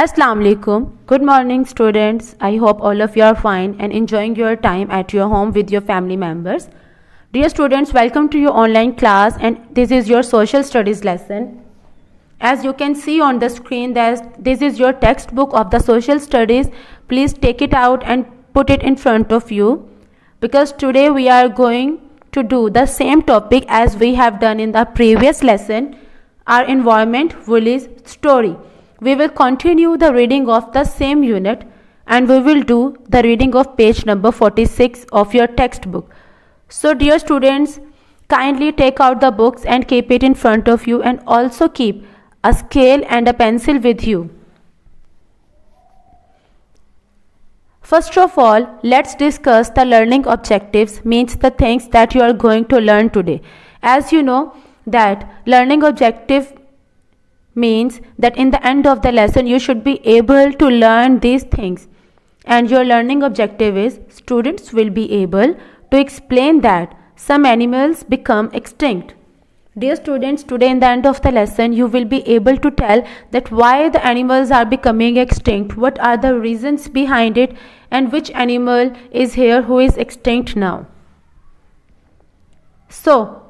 Assalamu alaikum. Good morning, students. I hope all of you are fine and enjoying your time at your home with your family members. Dear students, welcome to your online class, and this is your social studies lesson. As you can see on the screen, that this is your textbook of the social studies. Please take it out and put it in front of you, because today we are going to do the same topic as we have done in the previous lesson, our environment Woolly's story. We will continue the reading of the same unit, and we will do the reading of page number 46 of your textbook. So dear students, kindly take out the books and keep it in front of you, and also keep a scale and a pencil with you. First of all, let's discuss the learning objectives, means the things that you are going to learn today. As you know that learning objective means that in the end of the lesson you should be able to learn these things, and your learning objective is students will be able to explain that some animals become extinct. Dear students, today in the end of the lesson you will be able to tell that why the animals are becoming extinct, what are the reasons behind it, and which animal is here who is extinct now. So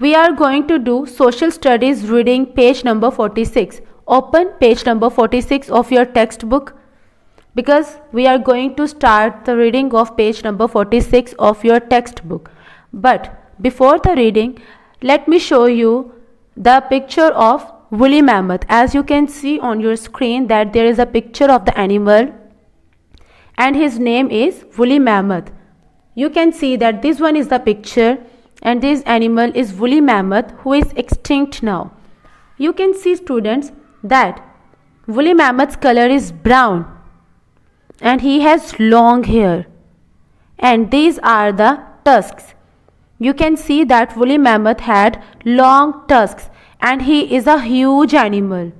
we are going to do social studies reading page number 46. Open page number 46 of your textbook, because we are going to start the reading of page number 46 of your textbook. But before the reading, let me show you the picture of woolly mammoth. As you can see on your screen that there is a picture of the animal, and his name is woolly mammoth. You can see that this one is the picture, and this animal is woolly mammoth who is extinct now. You can see, students, that woolly mammoth's color is brown and he has long hair, and these are the tusks. You can see that woolly mammoth had long tusks, and he is a huge animal.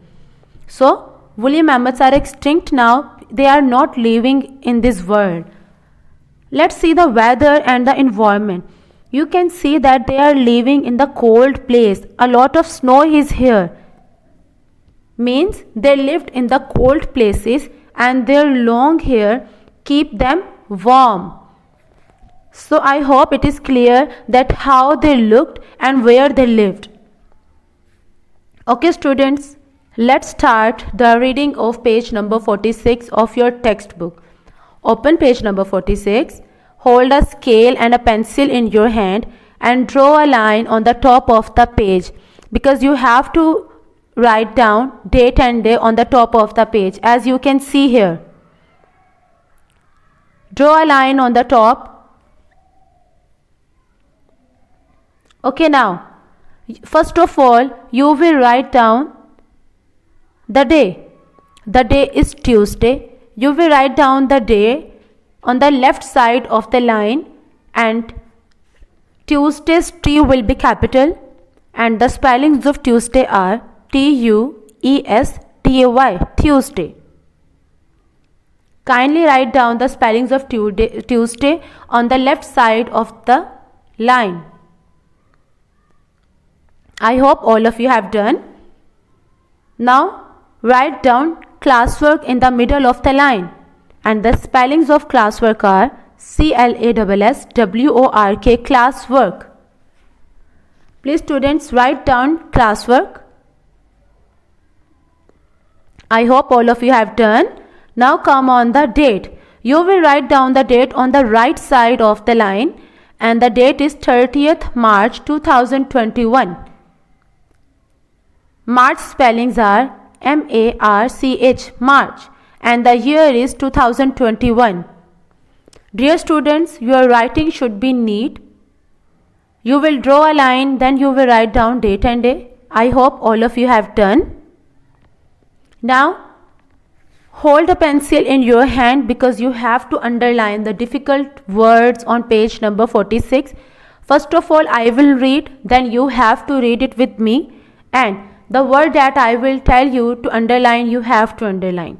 So woolly mammoths are extinct now. They are not living in this world. Let's see the weather and the environment. You can see that they are living in the cold place. A lot of snow is here. Means they lived in the cold places, and their long hair keep them warm. So I hope it is clear that how they looked and where they lived. Okay students, let's start the reading of page number 46 of your textbook. Open page number 46. Hold a scale and a pencil in your hand and draw a line on the top of the page, because you have to write down date and day on the top of the page, as you can see here. Draw a line on the top. Okay, now first of all you will write down the day. The day is Tuesday. You will write down the day on the left side of the line, and Tuesday's T will be capital, and the spellings of Tuesday are Tuesday, Tuesday. Kindly write down the spellings of Tuesday on the left side of the line. I hope all of you have done. Now write down classwork in the middle of the line, and the spellings of classwork are CLASSWORK, classwork. Please students, write down classwork. I hope all of you have done. Now come on the date. You will write down the date on the right side of the line, and the date is 30th March 2021. March spellings are MARCH, March, and the year is 2021. Dear students, your writing should be neat. You will draw a line, then you will write down date and day. I hope all of you have done. Now hold a pencil in your hand, because you have to underline the difficult words on page number 46. First of all I will read, then you have to read it with me, and the word that I will tell you to underline, you have to underline.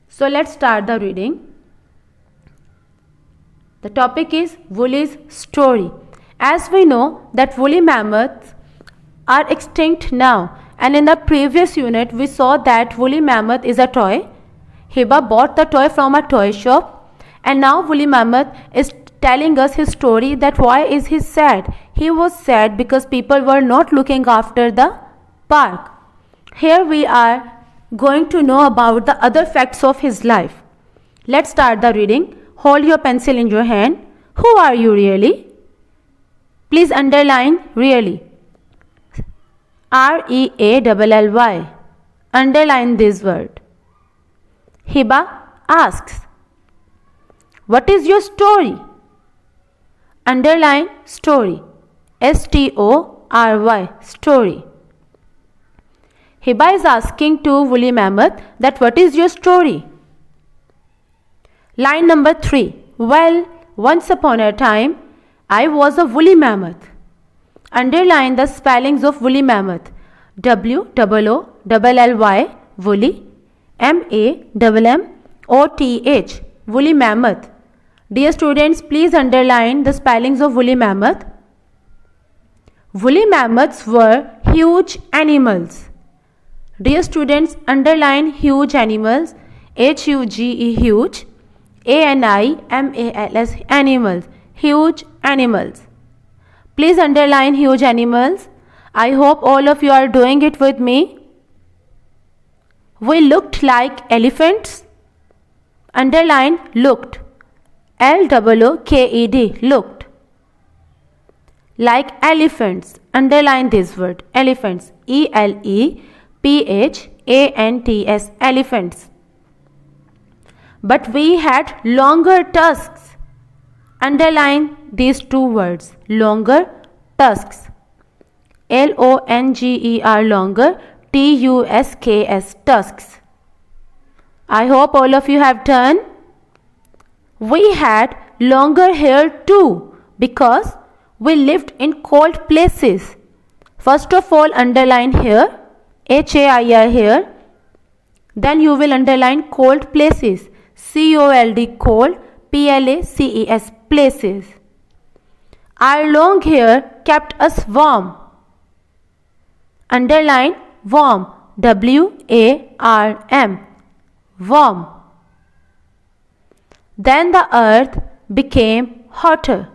So let's start the reading. The topic is Woolly's story. As we know that woolly mammoths are extinct now, And in the previous unit, we saw that woolly mammoth is a toy. Hiba bought the toy from a toy shop, and now woolly mammoth is telling us his story that why is he sad. He was sad because people were not looking after the park. Here we are going to know about the other facts of his life. Let's start the reading. Hold your pencil in your hand. Who are you really? Please underline really. REALLY. Underline this word. Hiba asks, what is your story? Underline story. STORY. Story. Hiba is asking to woolly mammoth that what is your story? Line number 3. Well, once upon a time, I was a woolly mammoth. Underline the spellings of woolly mammoth. WOOLLY, woolly. MAMMOTH, woolly mammoth. Dear students, please underline the spellings of woolly mammoth. Woolly mammoths were huge animals. Dear students, underline huge animals. HUGE, huge. ANIMALS, animals. Huge animals. Please underline huge animals. I hope all of you are doing it with me. We looked like elephants. Underline looked. LOOKED, looked. Like elephants. Underline this word. Elephants. ELEPHANTS, elephants. But we had longer tusks. Underline these two words. Longer tusks. LONGER, longer. TUSKS, tusks. I hope all of you have done. We had longer hair too because we lived in cold places. First of all, underline here. HAIR, here. Then you will underline cold places. COLD, cold. PLACES, places. Our long hair kept us warm. Underline warm. WARM, warm. Then the earth became hotter.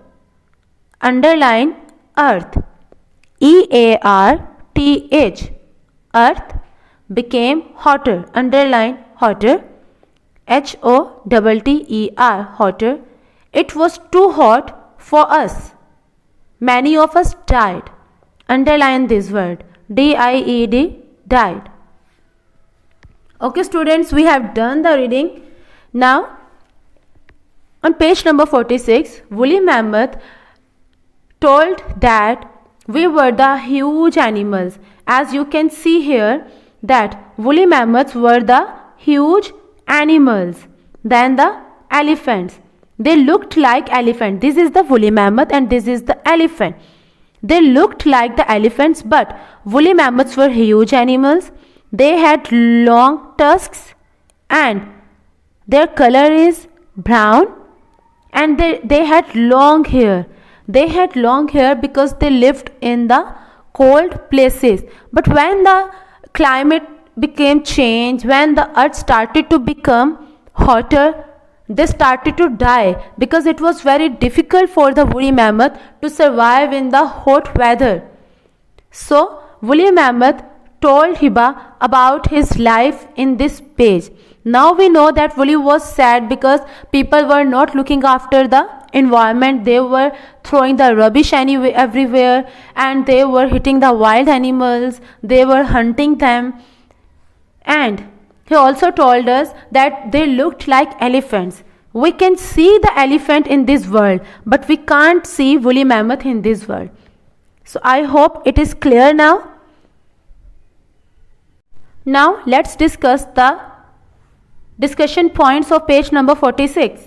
Underline earth. EARTH, earth became hotter. Underline hotter. HOTTER, hotter. It was too hot for us. Many of us died. Underline this word. DIED, died. Okay students, we have done the reading. Now on page number 46, woolly mammoth told that we were the huge animals. As you can see here that woolly mammoths were the huge animals. Then the elephants. They looked like elephant. This is the woolly mammoth and this is the elephant. They looked like the elephants, but woolly mammoths were huge animals. They had long tusks and their color is brown, and they had long hair. They had long hair because they lived in the cold places. But when the climate became changed, when the earth started to become hotter, they started to die because it was very difficult for the woolly mammoth to survive in the hot weather. So woolly mammoth told Hiba about his life in this page. Now we know that woolly was sad because people were not looking after the environment. They were throwing the rubbish everywhere, and they were hitting the wild animals. They were hunting them. And he also told us that they looked like elephants. We can see the elephant in this world, but we can't see woolly mammoth in this world. So I hope it is clear now. Now let's discuss the discussion points of page number 46.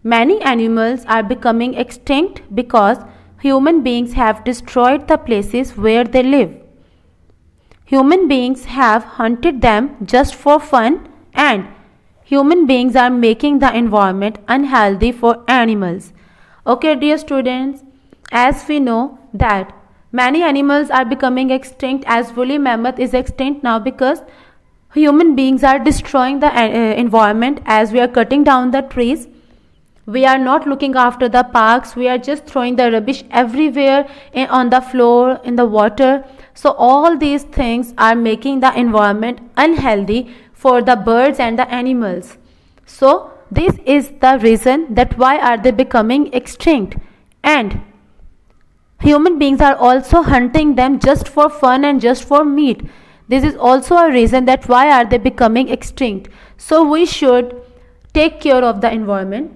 Many animals are becoming extinct because human beings have destroyed the places where they live. Human beings have hunted them just for fun, and human beings are making the environment unhealthy for animals. Okay dear students, as we know that Many animals are becoming extinct, as woolly mammoth is extinct now because human beings are destroying the environment. As we are cutting down the trees, we are not looking after the parks, we are just throwing the rubbish everywhere, on the floor, in the water. So all these things are making the environment unhealthy for the birds and the animals. So this is the reason that why are they becoming extinct. And human beings are also hunting them just for fun and just for meat. This is also a reason that why are they becoming extinct. So we should take care of the environment,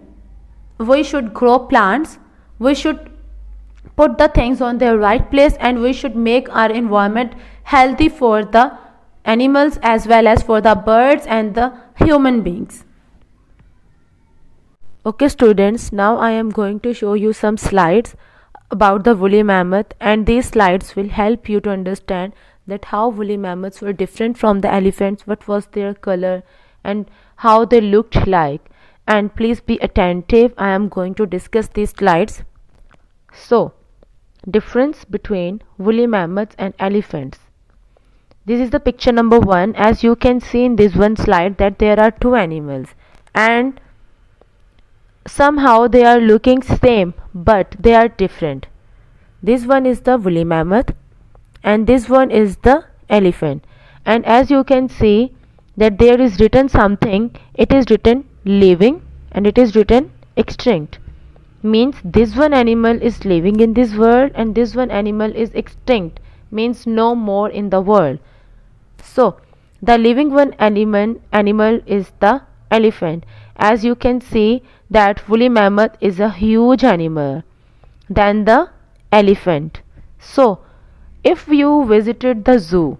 we should grow plants, we should put the things on their right place, and we should make our environment healthy for the animals as well as for the birds and the human beings. Okay students, now I am going to show you some slides about the woolly mammoth, and these slides will help you to understand that how woolly mammoths were different from the elephants, what was their color and how they looked like. And please be attentive, I am going to discuss these slides. So, difference between woolly mammoths and elephants. This is the picture number 1. As you can see in this one slide that there are two animals and somehow they are looking same but they are different. This one is the woolly mammoth and this one is the elephant. And as you can see that there is written something, it is written living and it is written extinct. Means this one animal is living in this world and this one animal is extinct, means no more in the world. So the living one animal is the elephant. As you can see that woolly mammoth is a huge animal than the elephant. So if you visited the zoo,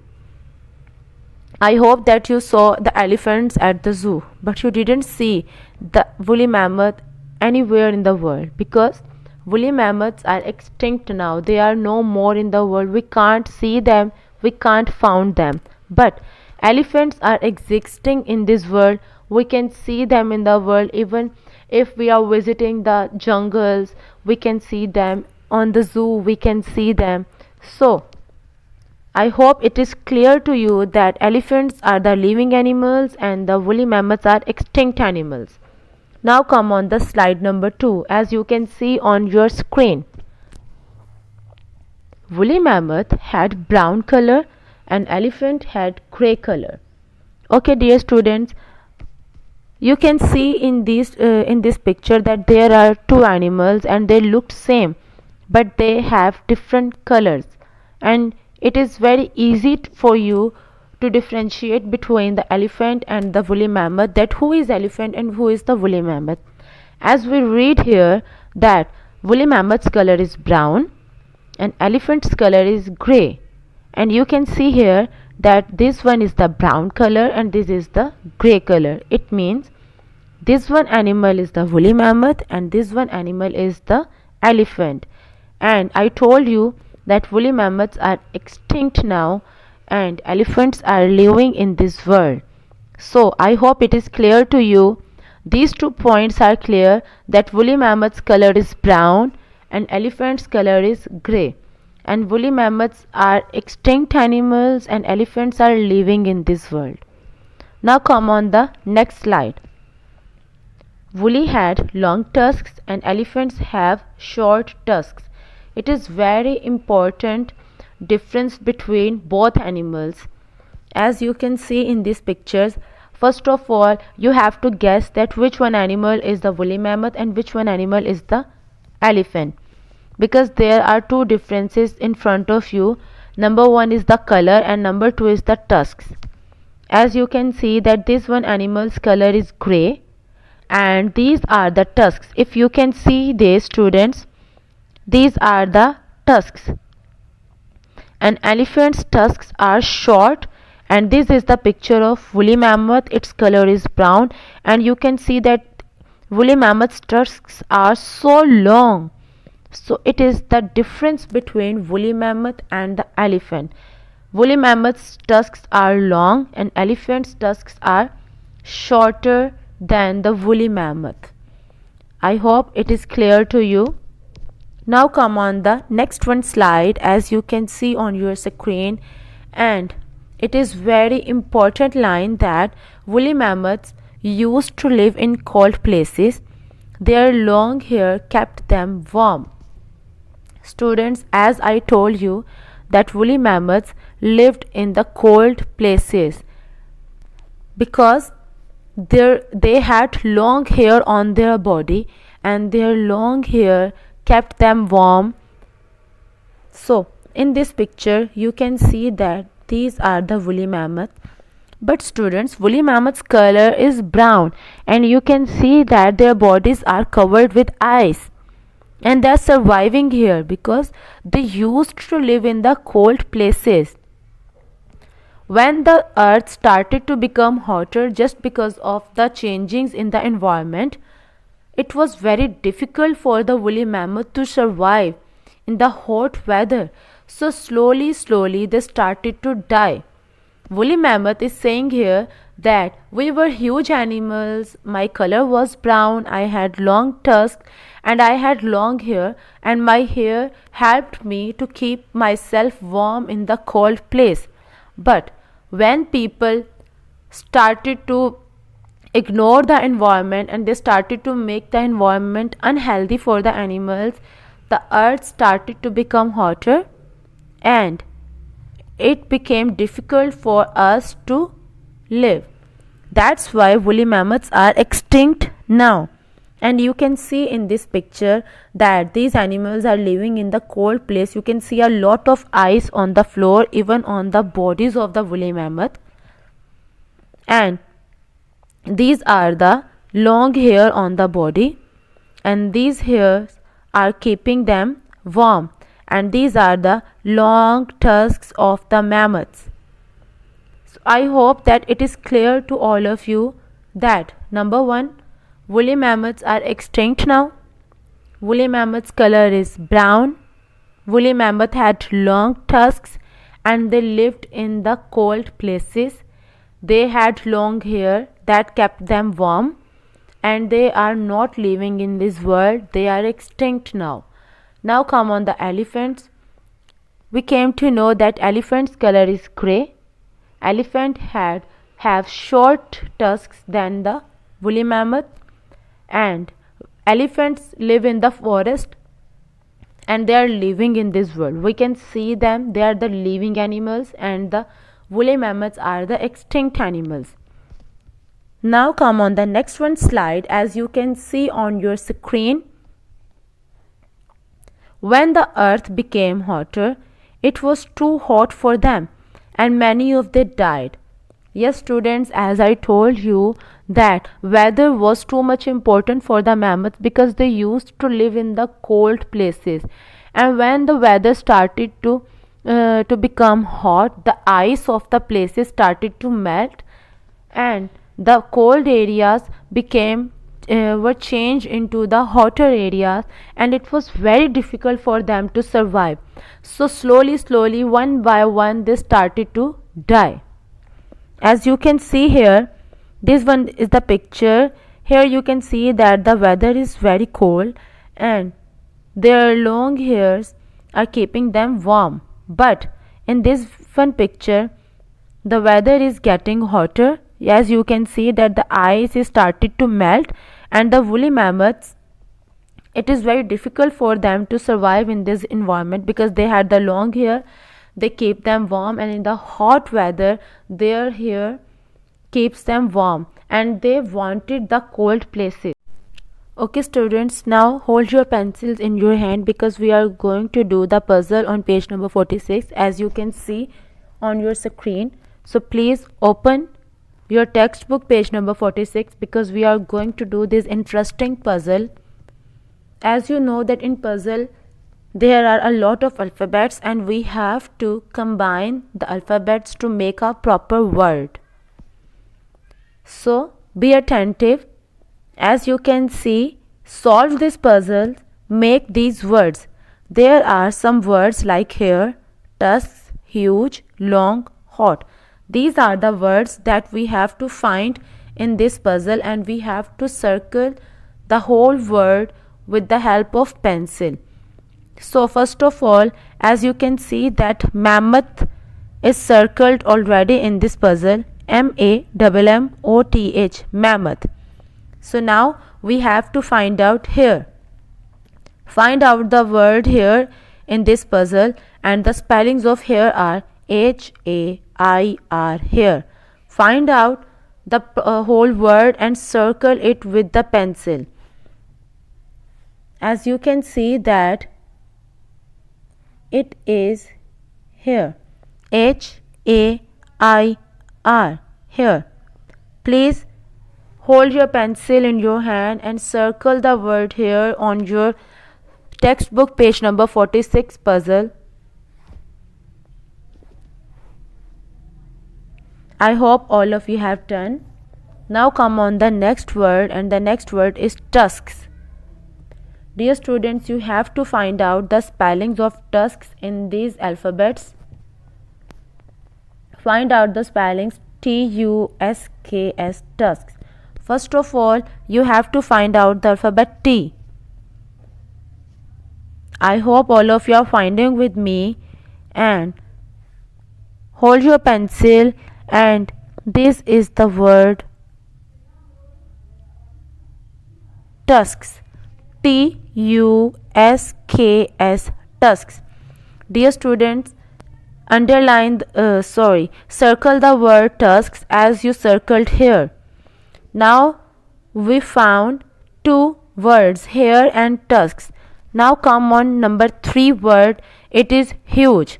I hope that you saw the elephants at the zoo, but you didn't see the woolly mammoth anywhere in the world because woolly mammoths are extinct now. They are no more in the world. We can't see them, we can't find them. But elephants are existing in this world. We can see them in the world. Even if we are visiting the jungles, we can see them. On the zoo, we can see them. So I hope it is clear to you that elephants are the living animals and the woolly mammoths are extinct animals. Now come on the slide number 2. As you can see on your screen, woolly mammoth had brown color and elephant had grey color. Okay dear students, you can see in this picture that there are two animals and they look same but they have different colors, and it is very easy for you to differentiate between the elephant and the woolly mammoth, that who is elephant and who is the woolly mammoth. As we read here that woolly mammoth's color is brown and elephant's color is grey, and you can see here that this one is the brown color and this is the grey color. It means this one animal is the woolly mammoth and this one animal is the elephant. And I told you that woolly mammoths are extinct now and elephants are living in this world. So I hope it is clear to you. These 2 points are clear, that woolly mammoth's color is brown and elephant's color is grey. And woolly mammoths are extinct animals and elephants are living in this world. Now come on the next slide. Woolly had long tusks and elephants have short tusks. It is very important difference between both animals. As you can see in these pictures, first of all you have to guess that which one animal is the woolly mammoth and which one animal is the elephant, because there are two differences in front of you. Number 1 is the color and number 2 is the tusks. As you can see that this one animal's color is grey and these are the tusks. If you can see these students, these are the tusks. An elephant's tusks are short, and this is the picture of woolly mammoth. Its color is brown and you can see that woolly mammoth's tusks are so long. So it is the difference between woolly mammoth and the elephant. Woolly mammoth's tusks are long and elephant's tusks are shorter than the woolly mammoth. I hope it is clear to you. Now come on the next one slide, as you can see on your screen, and it is very important line that woolly mammoths used to live in cold places. Their long hair kept them warm. Students, as I told you that woolly mammoths lived in the cold places because they had long hair on their body, and their long hair kept them warm. So in this picture you can see that these are the woolly mammoths. But students, woolly mammoth's color is brown, and you can see that their bodies are covered with ice, and they are surviving here because they used to live in the cold places. When the earth started to become hotter just because of the changings in the environment, it was very difficult for the woolly mammoth to survive in the hot weather. So slowly they started to die. Woolly mammoth is saying here that we were huge animals, my color was brown, I had long tusks and I had long hair, and my hair helped me to keep myself warm in the cold place. But when people started to ignore the environment and they started to make the environment unhealthy for the animals, the earth started to become hotter, and it became difficult for us to live. That's why woolly mammoths are extinct now. And you can see in this picture that these animals are living in the cold place. You can see a lot of ice on the floor, even on the bodies of the woolly mammoth. And these are the long hair on the body, and these hairs are keeping them warm. And these are the long tusks of the mammoths. So I hope that it is clear to all of you that number 1, woolly mammoths are extinct now. Woolly mammoth's color is brown. Woolly mammoth had long tusks and they lived in the cold places. They had long hair that kept them warm, and they are not living in this world. They are extinct now. Now come on the elephants. We came to know that elephant's color is grey. Elephant have short tusks than the woolly mammoth, and elephants live in the forest and they are living in this world. We can see them, they are the living animals, and the woolly mammoths are the extinct animals. Now come on the next one slide, as you can see on your screen. When the earth became hotter, it was too hot for them and many of them died. Yes, students, as I told you that weather was too much important for the mammoths because they used to live in the cold places. And when the weather started to become hot, the ice of the places started to melt, and the cold areas were changed into the hotter areas, and it was very difficult for them to survive. So slowly, one by one, they started to die. As you can see here, this one is the picture. Here you can see that the weather is very cold and their long hairs are keeping them warm. But in this one picture, the weather is getting hotter. As you can see that the ice is started to melt, and the woolly mammoths, it is very difficult for them to survive in this environment because they had the long hair. They keep them warm, and in the hot weather their hair keeps them warm, and they wanted the cold places. Okay students, now hold your pencils in your hand because we are going to do the puzzle on page number 46, as you can see on your screen. So please open your textbook page number 46 because we are going to do this interesting puzzle. As you know that in puzzle there are a lot of alphabets and we have to combine the alphabets to make a proper word. So be attentive. As you can see, solve this puzzle, make these words. There are some words like hair, tusks, huge, long, hot. These are the words that we have to find in this puzzle, and we have to circle the whole word with the help of pencil. So first of all, as you can see that mammoth is circled already in this puzzle. MAMMOTH, mammoth. So now we have to find out here. Find out the word here in this puzzle, and the spellings of here are HAIR here. Find out the whole word and circle it with the pencil. As you can see that it is here, HAIR here. Please hold your pencil in your hand and circle the word here on your textbook page number 46 puzzle. I hope all of you have done. Now come on the next word, and the next word is tusks. Dear students, you have to find out the spellings of tusks in these alphabets. Find out the spellings TUSKS, tusks. First of all, you have to find out the alphabet T. I hope all of you are finding with me, and hold your pencil, and this is the word tusks. TUSKS, tusks. Dear students, circle the word tusks as you circled here. Now we found two words, hair and tusks. Now come on number 3 word, it is huge.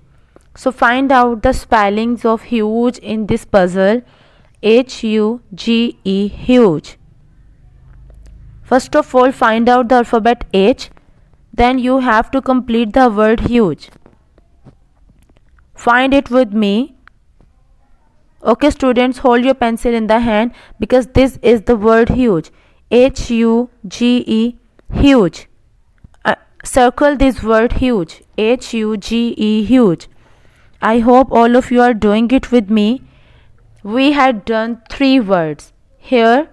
So find out the spellings of huge in this puzzle. HUGE, huge. First of all, find out the alphabet H, then you have to complete the word huge. Find it with me. Okay students, hold your pencil in the hand because this is the word huge. HUGE, huge. Circle this word huge. HUGE, huge. I hope all of you are doing it with me. We had done 3 words, hair,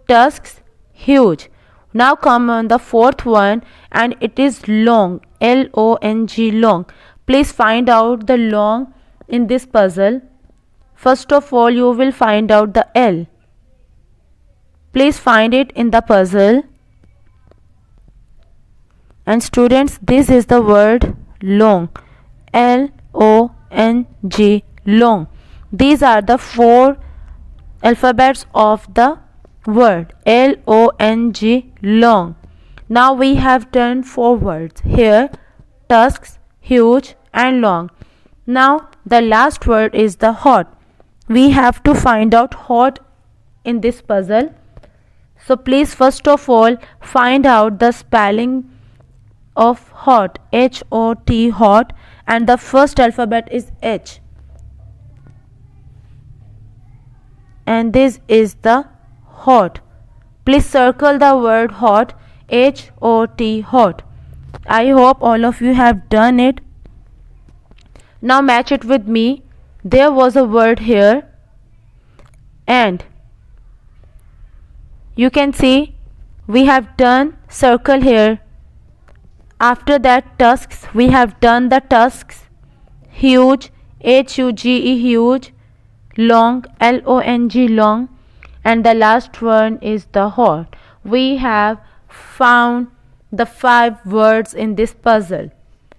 tusks, huge. Now come on the 4th one, and it is long, LONG, long. Please find out the long in this puzzle. First of all, you will find out the L. Please find it in the puzzle. And students, this is the word long, LONG, long. These are the 4 alphabets of the word LONG, long. Now we have done 4 words, hair, tusks, huge and long. Now the last word is the hot. We have to find out hot in this puzzle. So please first of all find out the spelling of hot, HOT, hot, and the first alphabet is H, and this is the hot. Please circle the word hot, HOT, hot. I hope all of you have done it. Now match it with me. There was a word here, and you can see we have done circle here. After that, tusks, we have done the tusks, huge, HUGE, huge, long, LONG, long, and the last one is the hot. We have found the 5 words in this puzzle.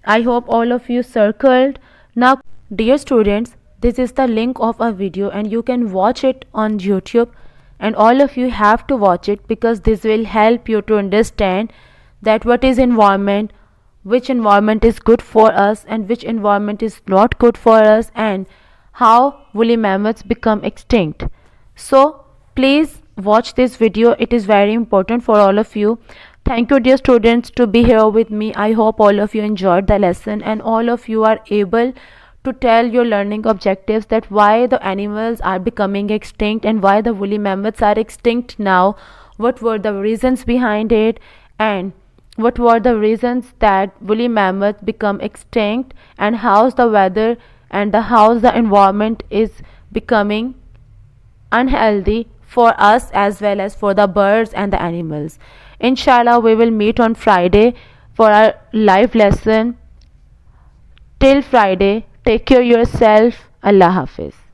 I hope all of you circled. Now, dear students, this is the link of a video and you can watch it on YouTube, and all of you have to watch it because this will help you to understand that what is environment, which environment is good for us and which environment is not good for us, and how woolly mammoths become extinct. So please watch this video. It is very important for all of you. Thank you dear students to be here with me. I hope all of you enjoyed the lesson and all of you are able to tell your learning objectives, that why the animals are becoming extinct and why the woolly mammoths are extinct now, what were the reasons behind it, and what were the reasons that woolly mammoths become extinct, and how's the weather and how's the environment is becoming unhealthy for us as well as for the birds and the animals. Inshallah, we will meet on Friday for our live lesson. Till Friday, take care yourself. Allah Hafiz.